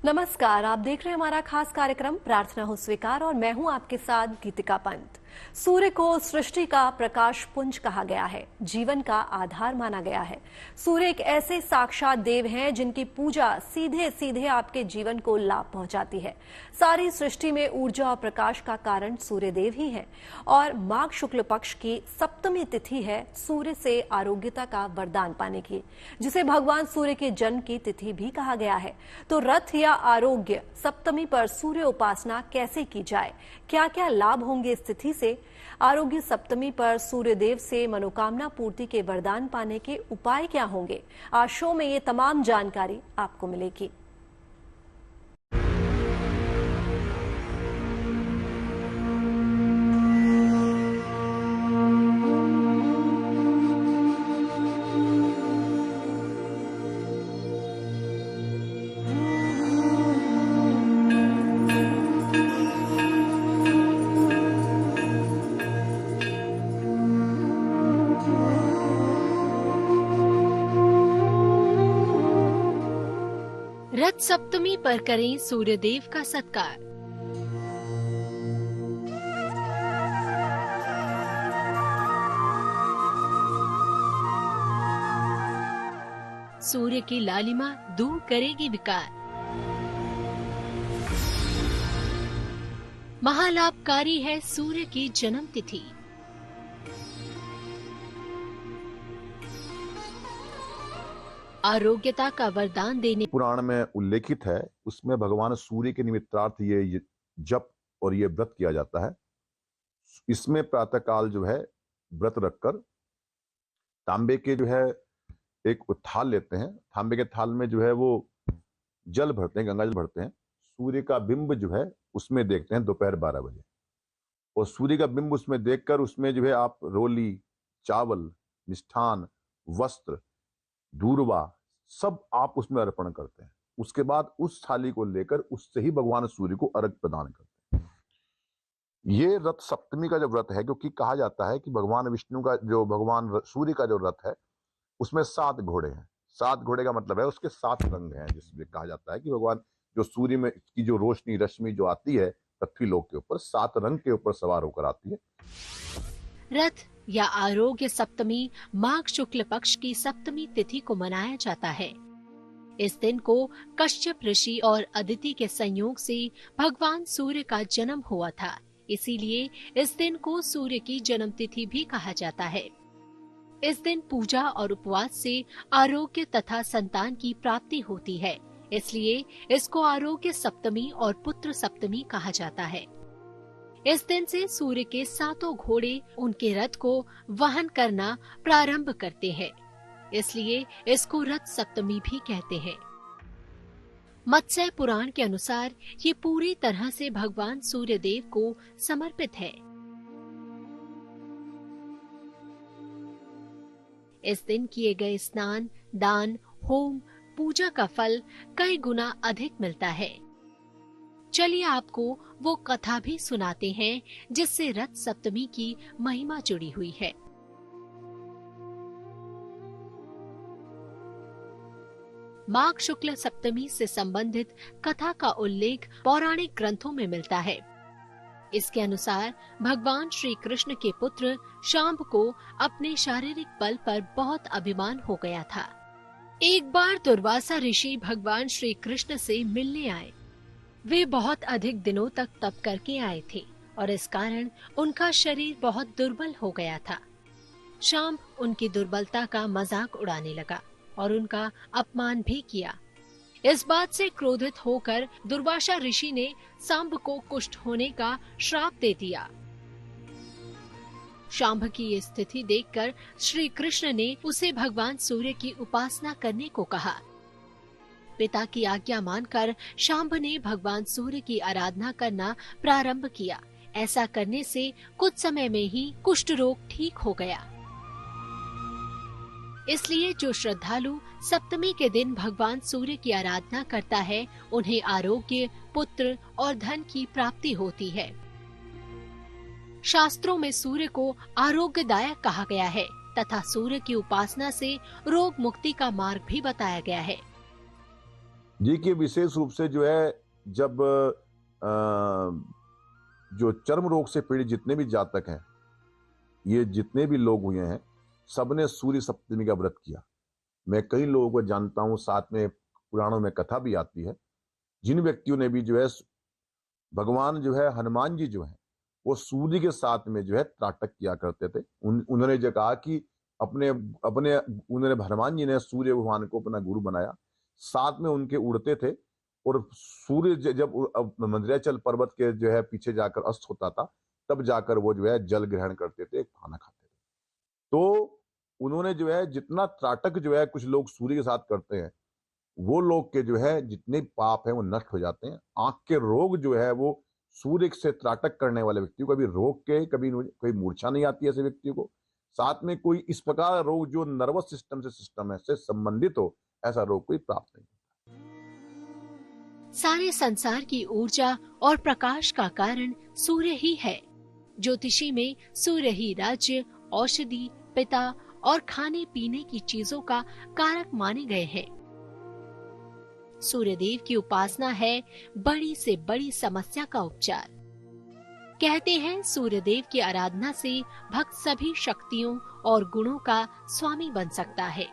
नमस्कार, आप देख रहे हैं हमारा खास कार्यक्रम प्रार्थना हो स्वीकार और मैं हूं आपके साथ गीतिका पंत। सूर्य को सृष्टि का प्रकाश पुंज कहा गया है, जीवन का आधार माना गया है। सूर्य एक ऐसे साक्षात देव हैं जिनकी पूजा सीधे सीधे आपके जीवन को लाभ पहुंचाती है। सारी सृष्टि में ऊर्जा और प्रकाश का कारण सूर्य देव ही है और माघ शुक्ल पक्ष की सप्तमी तिथि है सूर्य से आरोग्यता का वरदान पाने की, जिसे भगवान सूर्य के जन्म की तिथि भी कहा गया है। तो रथ या आरोग्य सप्तमी पर सूर्य उपासना कैसे की जाए, क्या क्या लाभ होंगे इस तिथि से? आरोग्य सप्तमी पर सूर्य देव से मनोकामना पूर्ति के वरदान पाने के उपाय क्या होंगे? आज शो में ये तमाम जानकारी आपको मिलेगी। रथ सप्तमी पर करें सूर्य देव का सत्कार। सूर्य की लालिमा दूर करेगी विकार। महालाभकारी है सूर्य की जन्म तिथि। आरोग्यता का वरदान देने पुराण में उल्लेखित है, उसमें भगवान सूर्य के निमित्तार्थ ये जप और ये व्रत किया जाता है। इसमें प्रातः काल जो है व्रत रखकर तांबे के जो है एक थाल लेते हैं। तांबे के थाल में जो है वो जल भरते हैं, गंगा जल भरते हैं। सूर्य का बिंब जो है उसमें देखते हैं दोपहर 12 बजे, और सूर्य का बिंब उसमें देखकर उसमें जो है आप रोली, चावल, मिष्ठान, वस्त्र, दूर्वा सब आप उसमें अर्पण करते हैं। उसके बाद उस थाली को लेकर उससे ही भगवान सूर्य को अर्घ्य प्रदान करते हैं। ये रथ सप्तमी का जो व्रत है, क्योंकि कहा जाता है कि भगवान विष्णु का जो भगवान सूर्य का जो रथ है उसमें 7 घोड़े हैं। 7 घोड़े का मतलब है उसके 7 रंग हैं, जिसमें कहा जाता है कि भगवान जो सूर्य में की जो रोशनी रश्मि जो आती है पृथ्वी लोक के ऊपर 7 रंग के ऊपर सवार होकर आती है। रथ या आरोग्य सप्तमी माघ शुक्ल पक्ष की सप्तमी तिथि को मनाया जाता है। इस दिन को कश्यप ऋषि और अदिति के संयोग से भगवान सूर्य का जन्म हुआ था, इसीलिए इस दिन को सूर्य की जन्म तिथि भी कहा जाता है। इस दिन पूजा और उपवास से आरोग्य तथा संतान की प्राप्ति होती है, इसलिए इसको आरोग्य सप्तमी और पुत्र सप्तमी कहा जाता है। इस दिन से सूर्य के 7 घोड़े उनके रथ को वहन करना प्रारंभ करते हैं, इसलिए इसको रथ सप्तमी भी कहते हैं। मत्स्य पुराण के अनुसार ये पूरी तरह से भगवान सूर्य देव को समर्पित है। इस दिन किए गए स्नान, दान, होम, पूजा का फल कई गुना अधिक मिलता है। चलिए आपको वो कथा भी सुनाते हैं जिससे रथ सप्तमी की महिमा जुड़ी हुई है। माघ शुक्ल सप्तमी से संबंधित कथा का उल्लेख पौराणिक ग्रंथों में मिलता है। इसके अनुसार भगवान श्री कृष्ण के पुत्र शांब को अपने शारीरिक बल पर बहुत अभिमान हो गया था। एक बार दुर्वासा ऋषि भगवान श्री कृष्ण से मिलने आए। वे बहुत अधिक दिनों तक तप करके आए थे और इस कारण उनका शरीर बहुत दुर्बल हो गया था। शांब उनकी दुर्बलता का मजाक उड़ाने लगा और उनका अपमान भी किया। इस बात से क्रोधित होकर दुर्वासा ऋषि ने शांब को कुष्ठ होने का श्राप दे दिया। शांब की ये स्थिति देखकर श्री कृष्ण ने उसे भगवान सूर्य की उपासना करने को कहा। पिता की आज्ञा मानकर शांब ने भगवान सूर्य की आराधना करना प्रारंभ किया। ऐसा करने से कुछ समय में ही कुष्ठ रोग ठीक हो गया। इसलिए जो श्रद्धालु सप्तमी के दिन भगवान सूर्य की आराधना करता है, उन्हें आरोग्य, पुत्र और धन की प्राप्ति होती है। शास्त्रों में सूर्य को आरोग्यदायक कहा गया है तथा सूर्य की उपासना से रोग मुक्ति का मार्ग भी बताया गया है। देखिए, विशेष रूप से जो है जब जो चर्म रोग से पीड़ित जितने भी जातक हैं, ये जितने भी लोग हुए हैं, सबने सूर्य सप्तमी का व्रत किया। मैं कई लोगों को जानता हूं, साथ में पुराणों में कथा भी आती है, जिन व्यक्तियों ने भी जो है भगवान जो है हनुमान जी जो है वो सूर्य के साथ में जो है त्राटक किया करते थे। उन्होंने जो कहा कि अपने अपने उन्होंने हनुमान जी ने सूर्य भगवान को अपना गुरु बनाया, साथ में उनके उड़ते थे और सूर्य जब मंदराचल पर्वत के जो है पीछे जाकर अस्त होता था, तब जाकर वो जो है जल ग्रहण करते थे, खाना खाते थे। तो उन्होंने जो है जितना त्राटक जो है कुछ लोग सूर्य के साथ करते हैं, वो लोग के जो है जितने पाप है वो नष्ट हो जाते हैं। आंख के रोग जो है वो सूर्य से त्राटक करने वाले व्यक्तियों को कभी रोग के कभी कोई मूर्छा नहीं आती ऐसे व्यक्तियों को। साथ में कोई इस प्रकार रोग जो नर्वस सिस्टम से संबंधित हो, ऐसा रोग कोई प्राप्त नहीं। सारे संसार की ऊर्जा और प्रकाश का कारण सूर्य ही है। ज्योतिषी में सूर्य ही राज्य, औषधि, पिता और खाने पीने की चीजों का कारक माने गए हैं। सूर्यदेव की उपासना है बड़ी से बड़ी समस्या का उपचार। कहते हैं सूर्यदेव की आराधना से भक्त सभी शक्तियों और गुणों का स्वामी बन सकता है।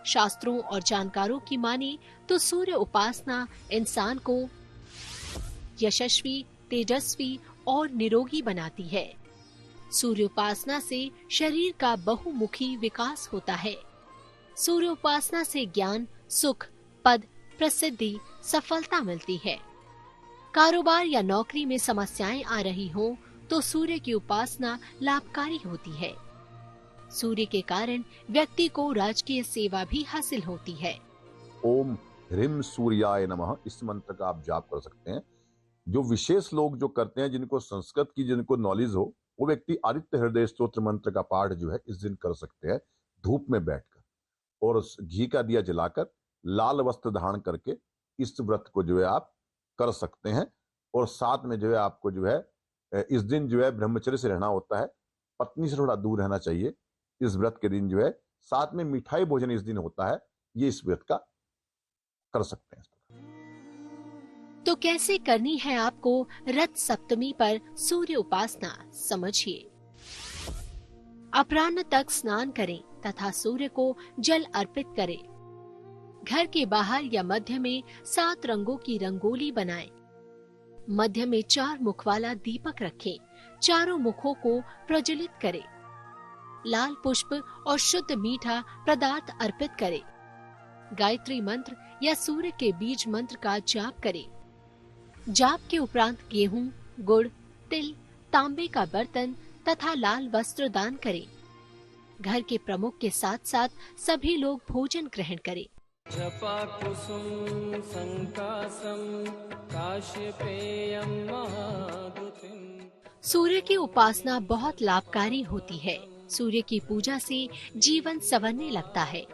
शास्त्रों और जानकारों की माने तो सूर्य उपासना इंसान को यशस्वी, तेजस्वी और निरोगी बनाती है। सूर्य उपासना से शरीर का बहुमुखी विकास होता है। सूर्य उपासना से ज्ञान, सुख, पद, प्रसिद्धि, सफलता मिलती है। कारोबार या नौकरी में समस्याएं आ रही हो तो सूर्य की उपासना लाभकारी होती है। सूर्य के कारण व्यक्ति को राजकीय सेवा भी हासिल होती है। ओम ह्रीम सूर्याय नमः, इस मंत्र का आप जाप कर सकते हैं। जो विशेष लोग जो करते हैं, जिनको संस्कृत की जिनको नॉलेज हो, वो व्यक्ति आदित्य हृदय स्तोत्र मंत्र का पाठ जो है इस दिन कर सकते हैं, धूप में बैठकर और घी का दिया जलाकर लाल वस्त्र धारण करके इस व्रत को जो है आप कर सकते हैं। और साथ में जो है आपको जो है इस दिन जो है ब्रह्मचर्य से रहना होता है, पत्नी से थोड़ा दूर रहना चाहिए इस व्रत के दिन जो है। साथ में मिठाई भोजन इस दिन होता है, ये इस व्रत का कर सकते हैं। तो कैसे करनी है आपको रथ सप्तमी पर सूर्य उपासना, समझिए। अपराह्न तक स्नान करें तथा सूर्य को जल अर्पित करें। घर के बाहर या मध्य में 7 रंगों की रंगोली बनाएं। मध्य में 4 मुख वाला दीपक रखें। चारों मुखों को प्रज्वलित करें। लाल पुष्प और शुद्ध मीठा पदार्थ अर्पित करें। गायत्री मंत्र या सूर्य के बीज मंत्र का जाप करें। जाप के उपरांत गेहूं, गुड़, तिल, तांबे का बर्तन तथा लाल वस्त्र दान करें। घर के प्रमुख के साथ साथ सभी लोग भोजन ग्रहण करें। जपा कुसुम संकासम काश्यपेयम महादुतिम। सूर्य की उपासना बहुत लाभकारी होती है। सूर्य की पूजा से जीवन संवरने लगता है।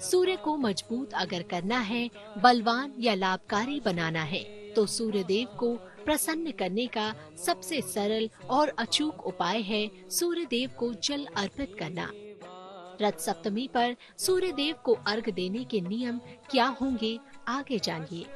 सूर्य को मजबूत अगर करना है, बलवान या लाभकारी बनाना है, तो सूर्य देव को प्रसन्न करने का सबसे सरल और अचूक उपाय है सूर्य देव को जल अर्पित करना। रथ सप्तमी पर सूर्य देव को अर्घ देने के नियम क्या होंगे, आगे जानिए।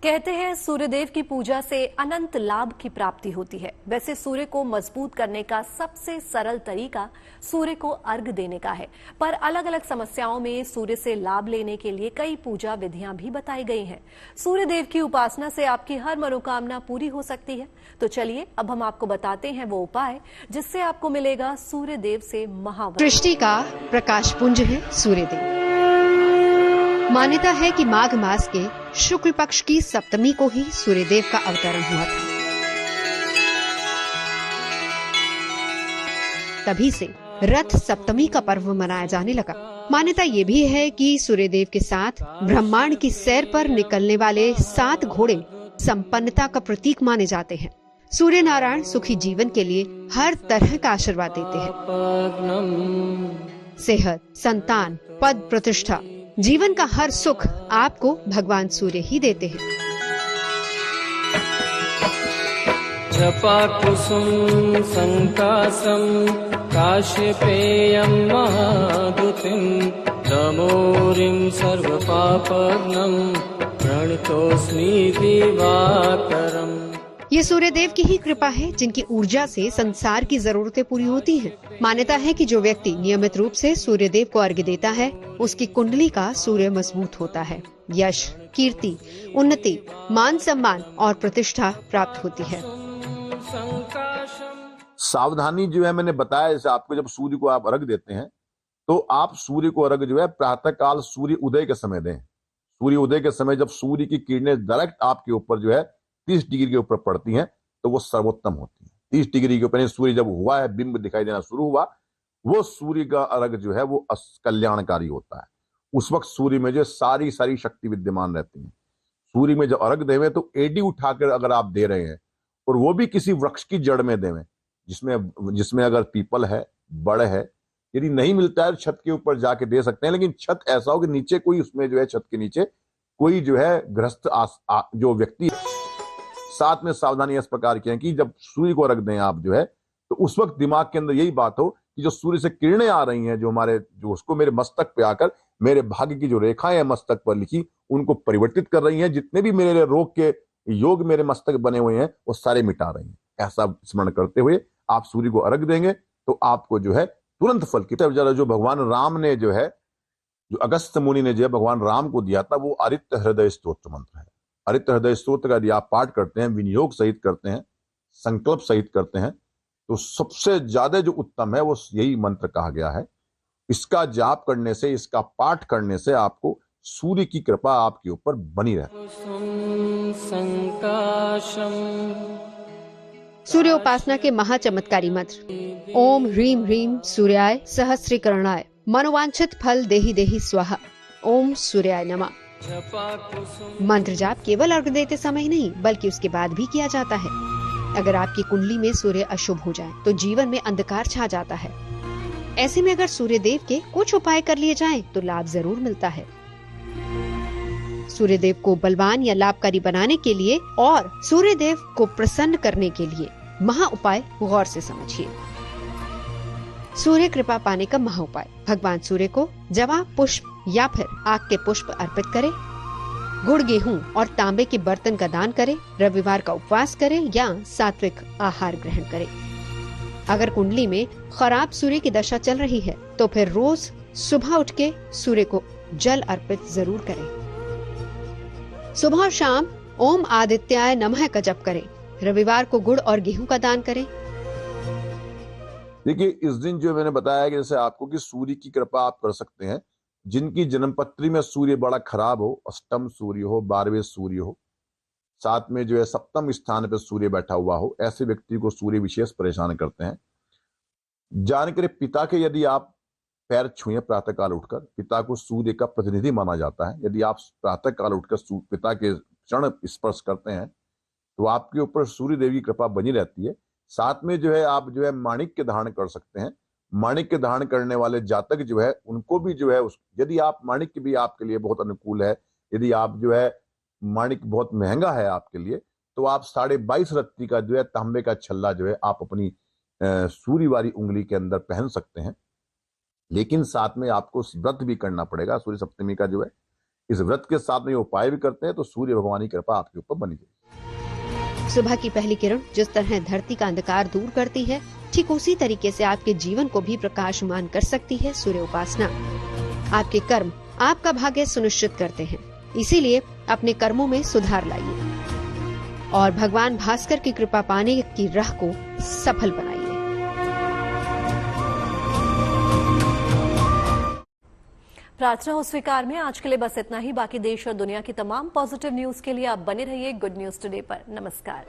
कहते हैं सूर्यदेव की पूजा से अनंत लाभ की प्राप्ति होती है। वैसे सूर्य को मजबूत करने का सबसे सरल तरीका सूर्य को अर्घ देने का है, पर अलग अलग समस्याओं में सूर्य से लाभ लेने के लिए कई पूजा विधियां भी बताई गई हैं। सूर्यदेव की उपासना से आपकी हर मनोकामना पूरी हो सकती है। तो चलिए अब हम आपको बताते हैं वो उपाय जिससे आपको मिलेगा सूर्यदेव से महावर। सृष्टि का प्रकाश पुंज है सूर्यदेव। मान्यता है कि माघ मास के शुक्ल पक्ष की सप्तमी को ही सूर्यदेव का अवतरण हुआ था। तभी से रथ सप्तमी का पर्व मनाया जाने लगा। मान्यता ये भी है कि सूर्यदेव के साथ ब्रह्मांड की सैर पर निकलने वाले 7 घोड़े संपन्नता का प्रतीक माने जाते हैं। सूर्य नारायण सुखी जीवन के लिए हर तरह का आशीर्वाद देते हैं। सेहत, संतान, पद, प्रतिष्ठा, जीवन का हर सुख आपको भगवान सूर्य ही देते हैं। जपाकुसुम संकासम काश्यपेयं महादुतिं तमोरिं सर्वपापघ्नं प्रणतोऽस्मि दिवाकरम्। ये सूर्यदेव की ही कृपा है जिनकी ऊर्जा से संसार की जरूरतें पूरी होती हैं। मान्यता है कि जो व्यक्ति नियमित रूप से सूर्यदेव को अर्घ्य देता है उसकी कुंडली का सूर्य मजबूत होता है। यश, कीर्ति, उन्नति, मान सम्मान और प्रतिष्ठा प्राप्त होती है। सावधानी जो है मैंने बताया, जैसे आपको जब सूर्य को आप अर्घ्य देते हैं तो आप सूर्य को अर्घ्य जो है प्रातः काल सूर्य उदय के समय दें। सूर्य उदय के समय जब सूर्य की किरणें डायरेक्ट आपके ऊपर जो है 30 डिग्री के ऊपर पड़ती हैं तो वो सर्वोत्तम होती है। 30 डिग्री के ऊपर सूर्य जब हुआ है, बिंब दिखाई देना शुरू हुआ, वो सूर्य का अर्घ्य जो है वो कल्याणकारी होता है। उस वक्त सूर्य में जो सारी शक्ति विद्यमान रहती है। सूर्य में जब अर्घ्य देवे तो एडी उठाकर अगर आप दे रहे हैं और वो भी किसी वृक्ष की जड़ में देवें, जिसमें अगर पीपल है, बड़ है, यदि नहीं मिलता है छत के ऊपर जाके दे सकते हैं, लेकिन छत ऐसा हो कि नीचे कोई, उसमें जो है छत के नीचे कोई जो है गृहस्थ जो व्यक्ति। साथ में सावधानी इस प्रकार की है कि जब सूर्य को अर्घ्य दें आप जो है तो उस वक्त दिमाग के अंदर यही बात हो कि जो सूर्य से किरणें आ रही हैं जो उसको मेरे मस्तक पे आकर मेरे भाग्य की जो रेखाएं हैं मस्तक पर लिखी उनको परिवर्तित कर रही हैं। जितने भी मेरे रोग के योग मेरे मस्तक बने हुए हैं वो सारे मिटा रही हैं। ऐसा स्मरण करते हुए आप सूर्य को अर्घ्य देंगे तो आपको जो है तुरंत फल की। जो भगवान राम ने जो है, जो अगस्त मुनि ने जो है भगवान राम को दिया था, वो आदित्य हृदय स्तोत्र मंत्र है। आदित्य हृदय स्तोत्र का यदि आप पाठ करते हैं, विनियोग सहित करते हैं, संकल्प सहित करते हैं, तो सबसे ज्यादा जो उत्तम है वो यही मंत्र कहा गया है। इसका जाप करने से, इसका पाठ करने से आपको सूर्य की कृपा आपके ऊपर बनी रहे। सूर्य उपासना के महाचमत्कारी मंत्र ओम ह्रीम ह्रीम सूर्याय सहस्रीकरणाय मनोवांछित फल देहि देहि स्वाहा ओम सूर्याय नमः। मंत्र जाप केवल अर्घ्य देते समय नहीं बल्कि उसके बाद भी किया जाता है। अगर आपकी कुंडली में सूर्य अशुभ हो जाए तो जीवन में अंधकार छा जाता है। ऐसे में अगर सूर्य देव के कुछ उपाय कर लिए जाएं तो लाभ जरूर मिलता है। सूर्य देव को बलवान या लाभकारी बनाने के लिए और सूर्य देव को प्रसन्न करने के लिए महा उपाय गौर से समझिए। सूर्य कृपा पाने का महा उपाय, भगवान सूर्य को जवा पुष्प या फिर आग के पुष्प अर्पित करें, गुड़, गेहूं और तांबे के बर्तन का दान करें, रविवार का उपवास करें या सात्विक आहार ग्रहण करें। अगर कुंडली में खराब सूर्य की दशा चल रही है तो फिर रोज सुबह उठ के सूर्य को जल अर्पित जरूर करें। सुबह और शाम ओम आदित्याय नमः का जप करें। रविवार को गुड़ और गेहूं का दान करें। देखिए, इस दिन जो मैंने बताया कि जैसे आपको कि सूर्य की कृपा आप कर सकते हैं, जिनकी जन्मपत्री में सूर्य बड़ा खराब हो, अष्टम सूर्य हो, 12वें सूर्य हो, साथ में जो है सप्तम स्थान पर सूर्य बैठा हुआ हो, ऐसे व्यक्ति को सूर्य विशेष परेशान करते हैं। जानकर पिता के यदि आप पैर छुए प्रातः काल उठकर, पिता को सूर्य का प्रतिनिधि माना जाता है। यदि आप प्रातः काल उठकर पिता के चरण स्पर्श करते हैं तो आपके ऊपर सूर्य देवी की कृपा बनी रहती है। साथ में जो है आप जो है माणिक्य धारण कर सकते हैं। माणिक्य धारण करने वाले जातक जो है उनको भी जो है यदि आप माणिक्य भी आपके लिए बहुत अनुकूल है, यदि आप जो है माणिक्य बहुत महंगा है आपके लिए, तो आप 22.5 रत्ती का जो है तांबे का छल्ला जो है आप अपनी सूर्य वाली उंगली के अंदर पहन सकते हैं। लेकिन साथ में आपको व्रत भी करना पड़ेगा सूर्य सप्तमी का जो है। इस व्रत के साथ में उपाय भी करते हैं तो सूर्य भगवान की कृपा आपके ऊपर बनी जाएगी। सुबह की पहली किरण जिस तरह धरती का अंधकार दूर करती है, ठीक उसी तरीके से आपके जीवन को भी प्रकाशमान कर सकती है सूर्य उपासना। आपके कर्म आपका भाग्य सुनिश्चित करते हैं, इसीलिए अपने कर्मों में सुधार लाइए और भगवान भास्कर की कृपा पाने की राह को सफल बनाइए। प्रार्थना हो स्वीकार में आज के लिए बस इतना ही। बाकी देश और दुनिया की तमाम पॉजिटिव न्यूज के लिए आप बने रहिए गुड न्यूज टुडे पर। नमस्कार।